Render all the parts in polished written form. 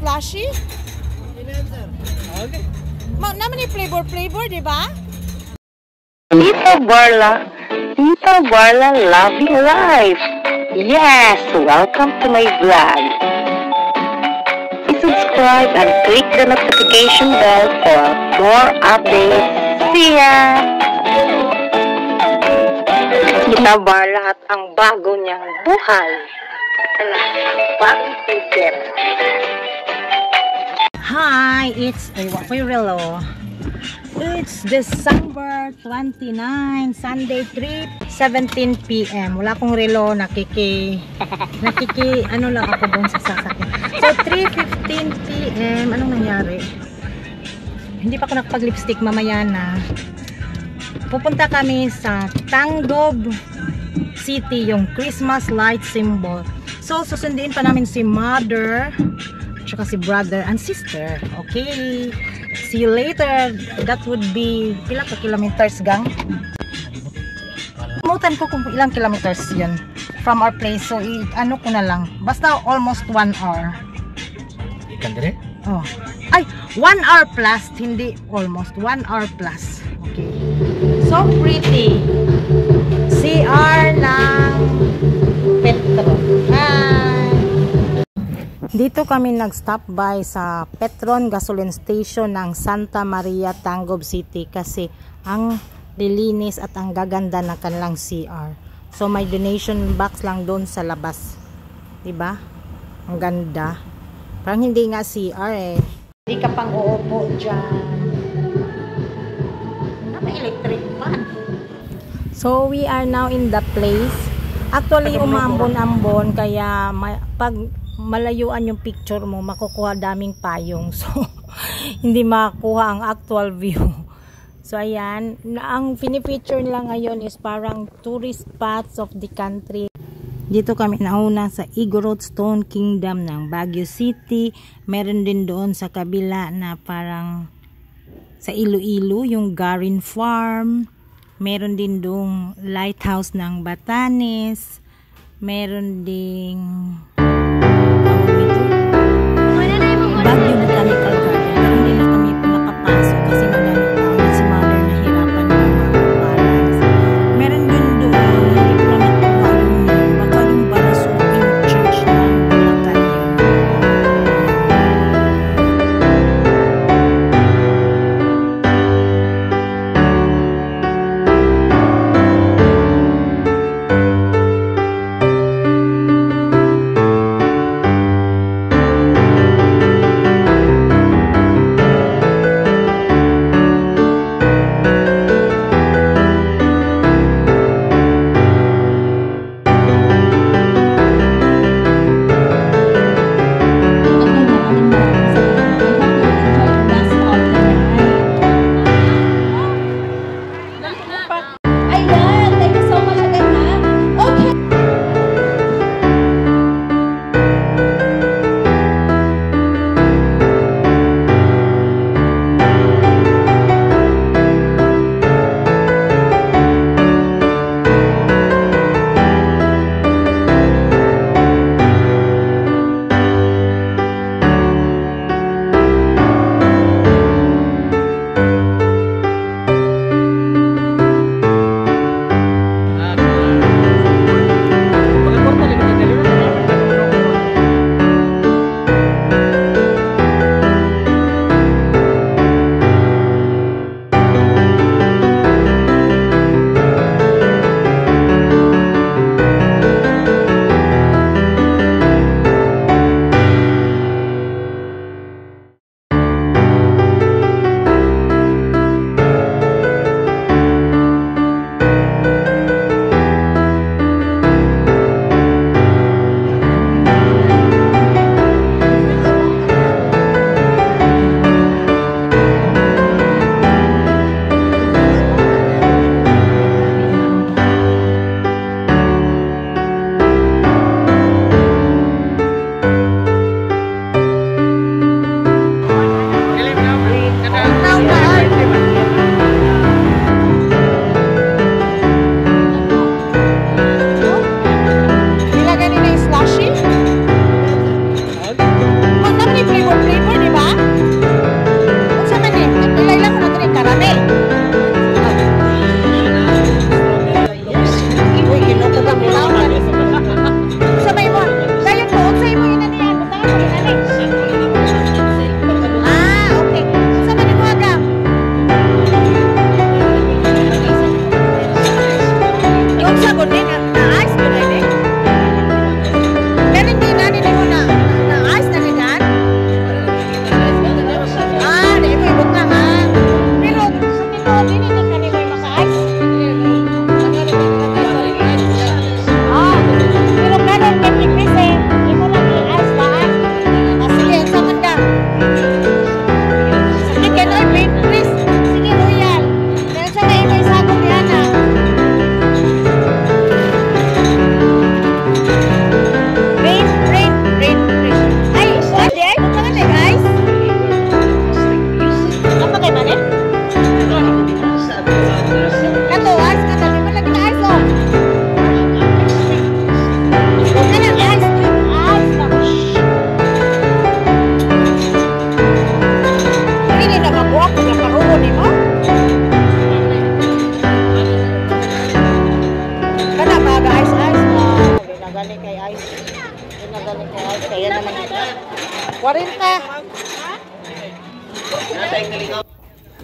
slushy? Okay. Naman yung flavor, di ba? Tito Barla loving life. Yes, welcome to my vlog. Please subscribe and click the notification bell for more updates. See ya! Tita Barla at ang bago niyang buhay. Hi, it's Relo. It's December 29, Sunday trip, 17 PM. Wala akong relo, ano lang ako doon sa sasakyan. So 3:15 PM, anong nangyari? Hindi pa ako nakapag-lipstick, mamaya na. Pupunta kami sa Tangob City, yung Christmas light symbol. So susunduin pa namin si mother, tsaka si brother and sister. Okay, see you later. That would be pila ka kilometers gang? Mutan ko kung ilang kilometers yun from our place. So ano ko na lang, basta almost 1 hour. Kandre? Oh, ay 1 hour plus, hindi almost 1 hour plus. Okay, so pretty. CR ng Petron. Dito kami nag-stop by sa Petron Gasoline Station ng Santa Maria, Tangob City kasi ang lilinis at ang gaganda ng kanilang CR. So may donation box lang doon sa labas. 'Di ba? Ang ganda. Parang hindi nga CR eh. Hindi ka pang uupo diyan. May electric fan. So we are now in the place. Actually umambon-ambon kaya pag malayuan yung picture mo, makukuha daming payong. So, hindi makuha ang actual view. So, ayan. Ang pinipicture nila ngayon is parang tourist spots of the country. Dito kami nauna sa Igorot Stone Kingdom ng Baguio City. Meron din doon sa kabila na parang sa Iloilo, yung Garin Farm. Meron din doon lighthouse ng Batanes. Meron ding Baguio Botanical Garden. Pero hindi na kami nakapasok kasi madami tao na si mother nahirapan ng mga balance. Meron din doon, hindi ko na nakuha yung baka yung Barasuking Church ng Bulacan yun.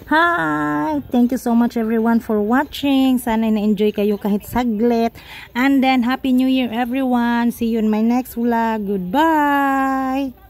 Hi! Thank you so much everyone for watching. Sana na-enjoy kayo kahit saglit. And then, Happy New Year everyone. See you in my next vlog. Goodbye!